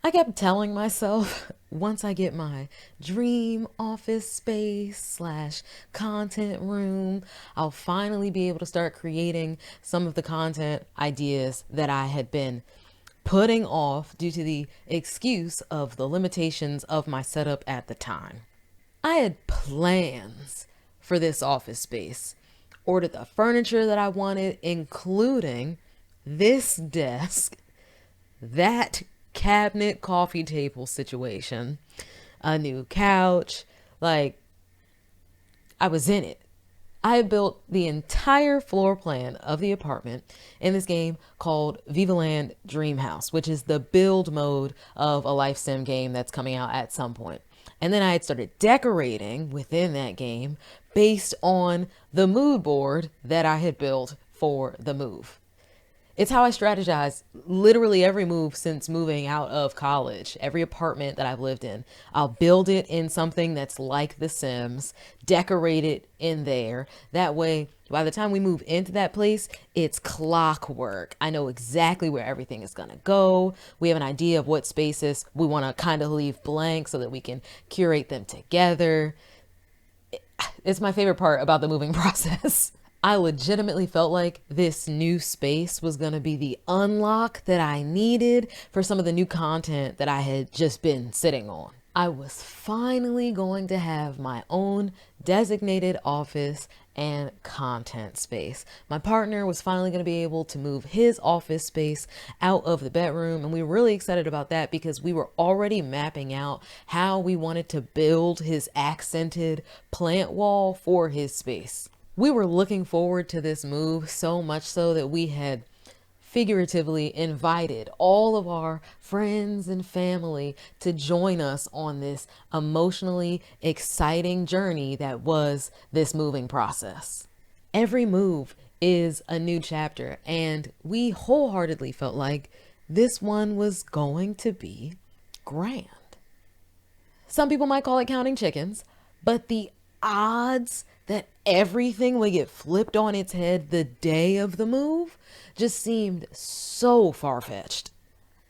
I kept telling myself once I get my dream office space slash content room, I'll finally be able to start creating some of the content ideas that I had been putting off due to the excuse of the limitations of my setup at the time. I had plans for this office space, ordered the furniture that I wanted, including this desk, that cabinet coffee table situation, a new couch. Like, I was in it. I built the entire floor plan of the apartment in this game called Vivaland Dreamhouse, which is the build mode of a life sim game that's coming out at some point. And then I had started decorating within that game based on the mood board that I had built for the move. It's how I strategize literally every move since moving out of college. Every apartment that I've lived in, I'll build it in something that's like The Sims, decorate it in there. That way, by the time we move into that place, it's clockwork. I know exactly where everything is going to go. We have an idea of what spaces we want to kind of leave blank so that we can curate them together. It's my favorite part about the moving process. I legitimately felt like this new space was going to be the unlock that I needed for some of the new content that I had just been sitting on. I was finally going to have my own designated office and content space. My partner was finally going to be able to move his office space out of the bedroom, and we were really excited about that because we were already mapping out how we wanted to build his accented plant wall for his space. We were looking forward to this move so much so that we had figuratively invited all of our friends and family to join us on this emotionally exciting journey that was this moving process. Every move is a new chapter, and we wholeheartedly felt like this one was going to be grand. Some people might call it counting chickens, but the odds that everything would get flipped on its head the day of the move just seemed so far-fetched.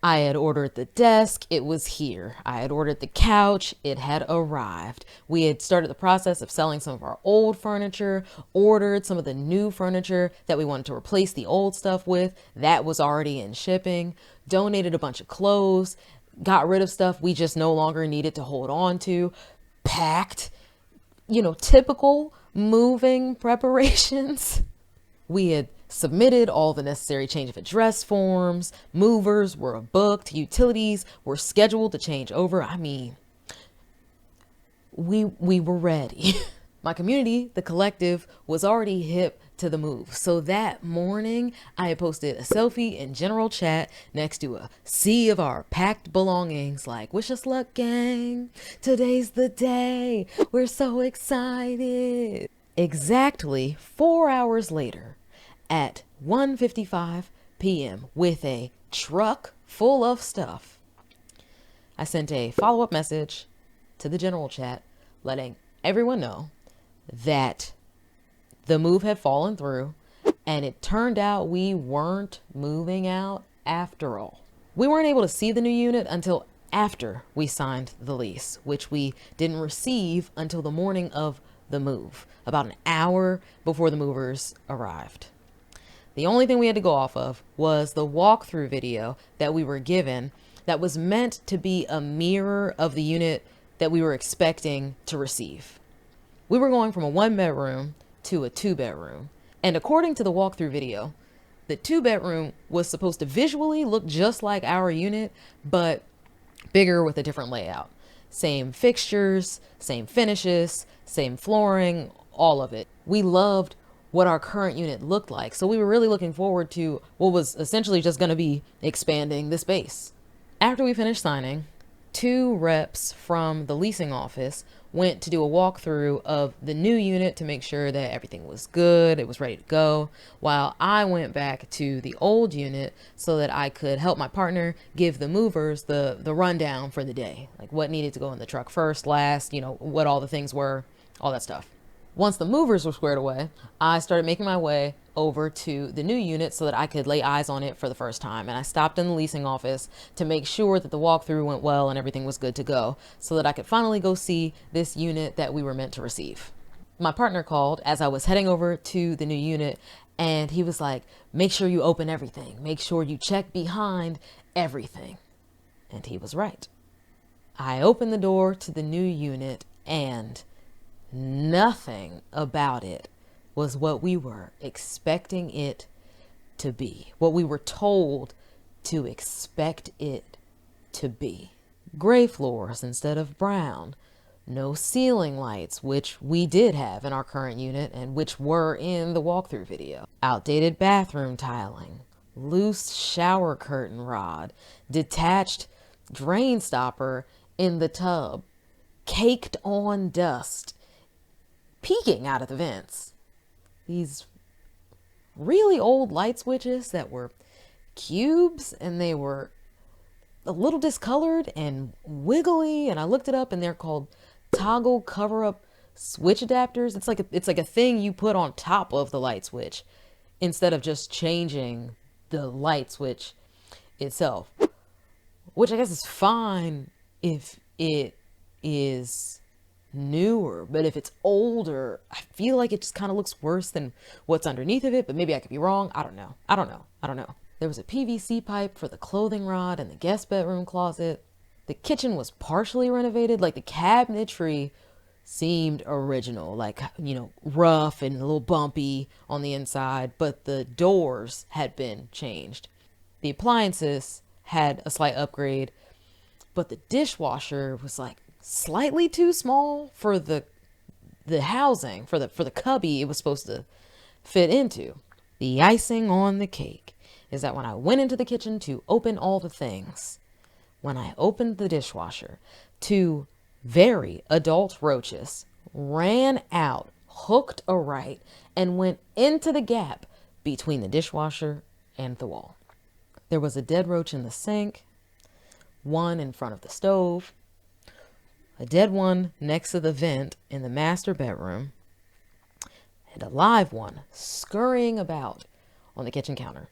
I had ordered the desk, it was here. I had ordered the couch, it had arrived. We had started the process of selling some of our old furniture, ordered some of the new furniture that we wanted to replace the old stuff with. That was already in shipping. Donated a bunch of clothes, got rid of stuff we just no longer needed to hold on to, packed, typical moving preparations. We had submitted all the necessary change of address forms, movers were booked, utilities were scheduled to change over. I mean, we were ready. My community, the collective, was already hip to the move. So that morning, I had posted a selfie in general chat next to a sea of our packed belongings like, wish us luck, gang. Today's the day. We're so excited. Exactly 4 hours later, at 1:55 p.m., with a truck full of stuff, I sent a follow-up message to the general chat letting everyone know that the move had fallen through, and it turned out we weren't moving out after all. We weren't able to see the new unit until after we signed the lease, which we didn't receive until the morning of the move, about an hour before the movers arrived. The only thing we had to go off of was the walkthrough video that we were given that was meant to be a mirror of the unit that we were expecting to receive. We were going from a 1 bedroom to a 2 bedroom. And according to the walkthrough video, the 2 bedroom was supposed to visually look just like our unit, but bigger with a different layout. Same fixtures, same finishes, same flooring, all of it. We loved what our current unit looked like, so we were really looking forward to what was essentially just going to be expanding the space. After we finished signing, 2 reps from the leasing office went to do a walkthrough of the new unit to make sure that everything was good, it was ready to go, while I went back to the old unit so that I could help my partner give the movers the rundown for the day, like what needed to go in the truck first, last, what all the things were, all that stuff. Once the movers were squared away, I started making my way over to the new unit so that I could lay eyes on it for the first time. And I stopped in the leasing office to make sure that the walkthrough went well and everything was good to go so that I could finally go see this unit that we were meant to receive. My partner called as I was heading over to the new unit, and he was like, make sure you open everything. Make sure you check behind everything. And he was right. I opened the door to the new unit, and nothing about it was what we were expecting it to be, what we were told to expect it to be. Gray floors instead of brown. No ceiling lights, which we did have in our current unit and which were in the walkthrough video. Outdated bathroom tiling. Loose shower curtain rod. Detached drain stopper in the tub. Caked on dust peeking out of the vents. These really old light switches that were cubes, and they were a little discolored and wiggly, and I looked it up and they're called toggle cover up switch adapters. It's like a thing you put on top of the light switch instead of just changing the light switch itself, which I guess is fine if it is newer, but if it's older, I feel like it just kind of looks worse than what's underneath of it. But maybe I could be wrong. I don't know. There was a PVC pipe for the clothing rod in the guest bedroom closet. The kitchen was partially renovated. Like, the cabinetry seemed original, like, rough and a little bumpy on the inside, but the doors had been changed. The appliances had a slight upgrade, but the dishwasher was like slightly too small for the housing, for the cubby it was supposed to fit into. The icing on the cake is that when I went into the kitchen to open all the things, when I opened the dishwasher, two very adult roaches ran out, hooked a right, and went into the gap between the dishwasher and the wall. There was a dead roach in the sink, one in front of the stove, a dead one next to the vent in the master bedroom, and a live one scurrying about on the kitchen counter.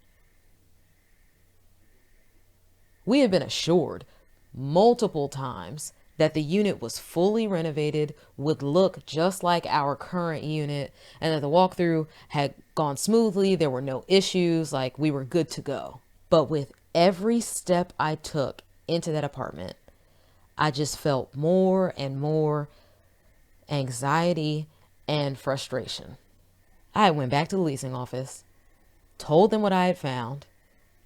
We had been assured multiple times that the unit was fully renovated, would look just like our current unit, and that the walkthrough had gone smoothly. There were no issues, like we were good to go. But with every step I took into that apartment, I just felt more and more anxiety and frustration. I went back to the leasing office, told them what I had found,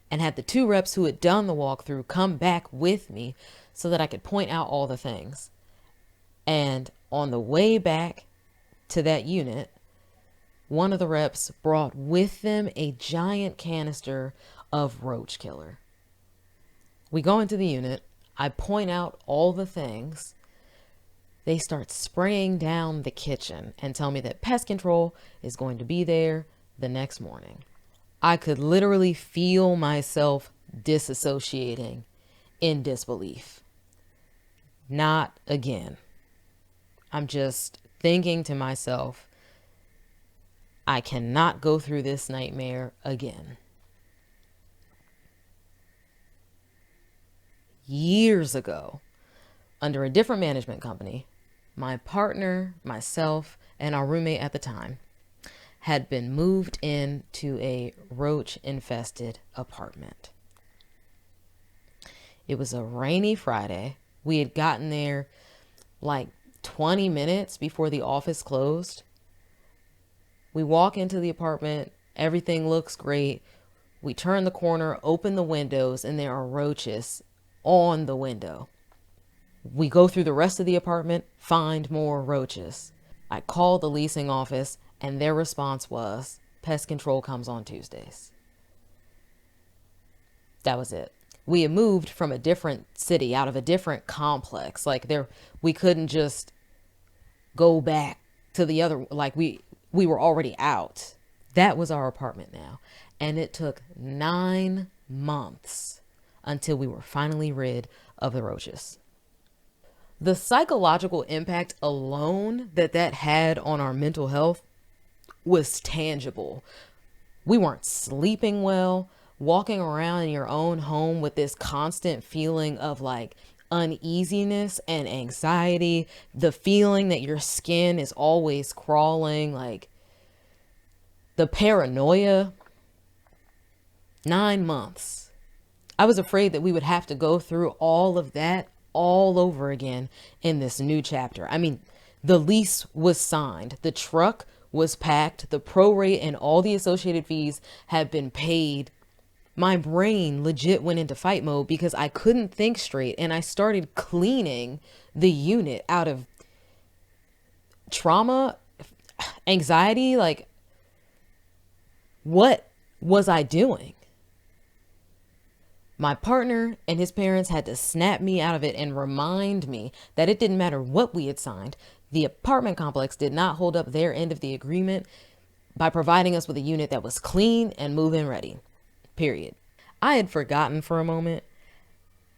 and had the two reps who had done the walkthrough come back with me so that I could point out all the things. And on the way back to that unit, one of the reps brought with them a giant canister of roach killer. We go into the unit. I point out all the things. They start spraying down the kitchen and tell me that pest control is going to be there the next morning. I could literally feel myself disassociating in disbelief. Not again. I'm just thinking to myself, I cannot go through this nightmare again. Years ago, under a different management company, my partner, myself, and our roommate at the time had been moved into a roach-infested apartment. It was a rainy Friday. We had gotten there like 20 minutes before the office closed. We walk into the apartment. Everything looks great. We turn the corner, open the windows, and there are roaches on the window. We go through the rest of the apartment, find more roaches. I call the leasing office, and their response was, pest control comes on Tuesdays. That was it. We had moved from a different city, out of a different complex. Like, we couldn't just go back to the other, like we were already out. That was our apartment now. And it took 9 months until we were finally rid of the roaches. The psychological impact alone that that had on our mental health was tangible. We weren't sleeping well, walking around in your own home with this constant feeling of like uneasiness and anxiety, the feeling that your skin is always crawling, like the paranoia. 9 months. I was afraid that we would have to go through all of that all over again in this new chapter. I mean, the lease was signed, the truck was packed, the prorate and all the associated fees had been paid. My brain legit went into fight mode because I couldn't think straight, and I started cleaning the unit out of trauma, anxiety. Like, what was I doing? My partner and his parents had to snap me out of it and remind me that it didn't matter what we had signed. The apartment complex did not hold up their end of the agreement by providing us with a unit that was clean and move-in ready. Period. I had forgotten for a moment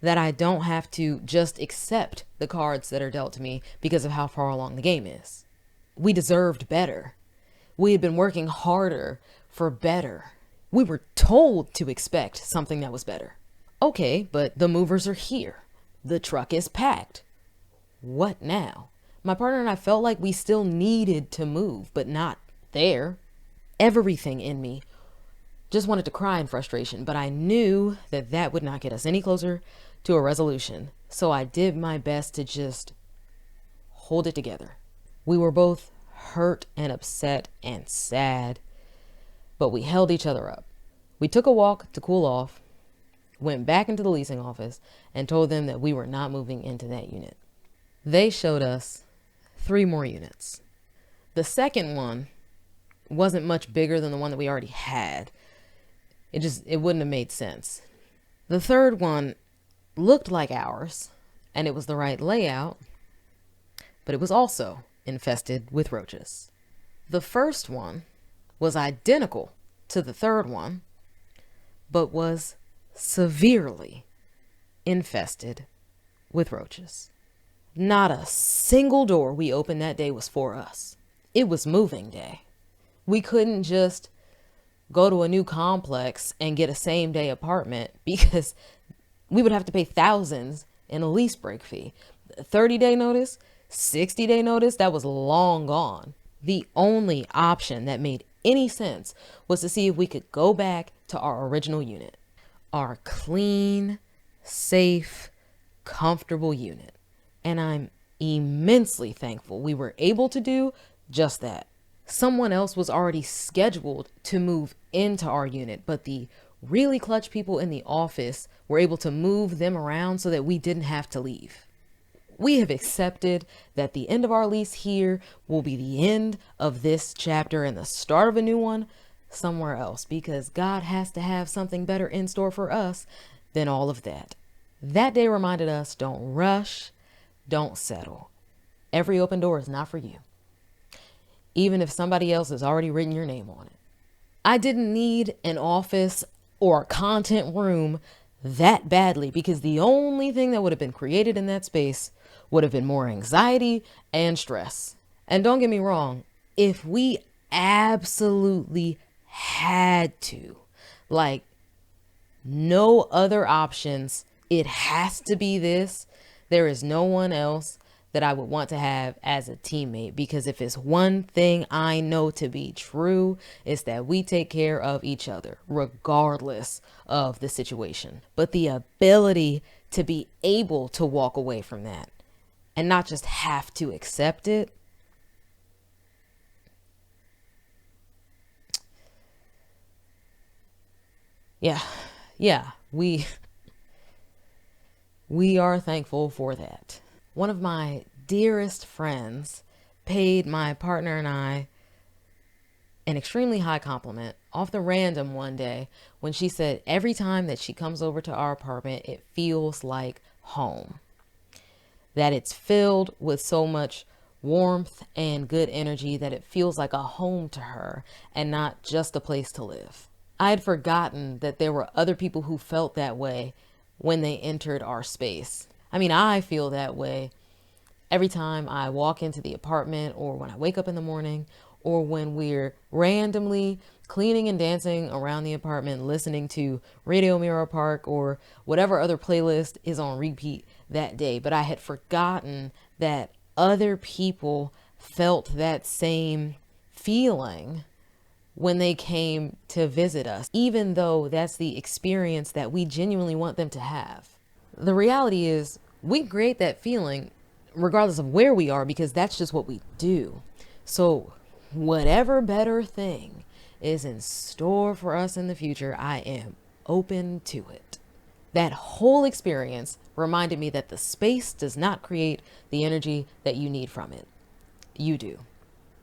that I don't have to just accept the cards that are dealt to me because of how far along the game is. We deserved better. We had been working harder for better. We were told to expect something that was better. Okay, but the movers are here. The truck is packed. What now? My partner and I felt like we still needed to move, but not there. Everything in me just wanted to cry in frustration, but I knew that that would not get us any closer to a resolution. So I did my best to just hold it together. We were both hurt and upset and sad, but we held each other up. We took a walk to cool off, went back into the leasing office, and told them that we were not moving into that unit. They showed us 3 more units. The second one wasn't much bigger than the one that we already had. It wouldn't have made sense. The third one looked like ours, and it was the right layout, but it was also infested with roaches. The first one was identical to the third one, but was severely infested with roaches. Not a single door we opened that day was for us. It was moving day. We couldn't just go to a new complex and get a same day apartment because we would have to pay thousands in a lease break fee. 30-day notice, 60-day notice, that was long gone. The only option that made any sense was to see if we could go back to our original unit, our clean, safe, comfortable unit. And I'm immensely thankful we were able to do just that. Someone else was already scheduled to move into our unit, but the really clutch people in the office were able to move them around so that we didn't have to leave. We have accepted that the end of our lease here will be the end of this chapter and the start of a new one somewhere else, because God has to have something better in store for us than all of that. That day reminded us, don't rush, don't settle. Every open door is not for you, even if somebody else has already written your name on it. I didn't need an office or a content room that badly, because the only thing that would have been created in that space would have been more anxiety and stress. And don't get me wrong, if we absolutely had to, like no other options, it has to be this, there is no one else that I would want to have as a teammate, because if it's one thing I know to be true, it's that we take care of each other regardless of the situation. But the ability to be able to walk away from that and not just have to accept it, yeah, we are thankful for that. One of my dearest friends paid my partner and I an extremely high compliment off the random one day when she said every time that she comes over to our apartment, it feels like home. That it's filled with so much warmth and good energy that it feels like a home to her and not just a place to live. I had forgotten that there were other people who felt that way when they entered our space. I mean, I feel that way Every time I walk into the apartment, or when I wake up in the morning, or when we're randomly cleaning and dancing around the apartment, listening to Radio Mirror Park or whatever other playlist is on repeat that day. But I had forgotten that other people felt that same feeling when they came to visit us, even though that's the experience that we genuinely want them to have. The reality is, we create that feeling regardless of where we are because that's just what we do. So, whatever better thing is in store for us in the future, I am open to it. That whole experience reminded me that the space does not create the energy that you need from it. You do.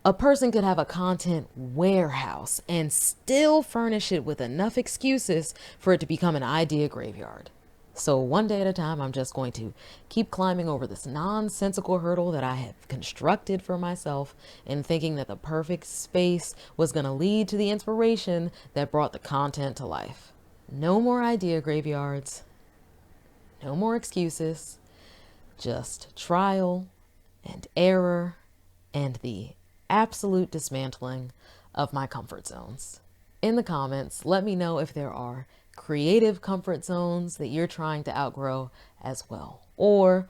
A person could have a content warehouse and still furnish it with enough excuses for it to become an idea graveyard. So one day at a time, I'm just going to keep climbing over this nonsensical hurdle that I have constructed for myself and thinking that the perfect space was going to lead to the inspiration that brought the content to life. No more idea graveyards, no more excuses, just trial and error and the absolute dismantling of my comfort zones. In the comments, let me know if there are creative comfort zones that you're trying to outgrow as well, or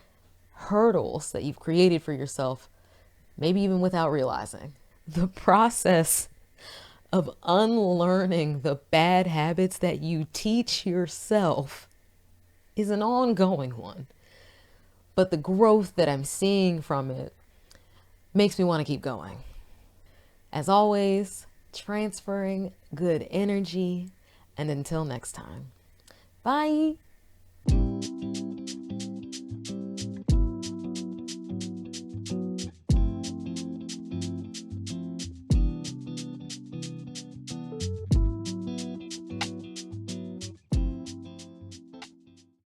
hurdles that you've created for yourself, maybe even without realizing. The process of unlearning the bad habits that you teach yourself is an ongoing one, but the growth that I'm seeing from it makes me want to keep going. As always, transferring good energy, and until next time, bye.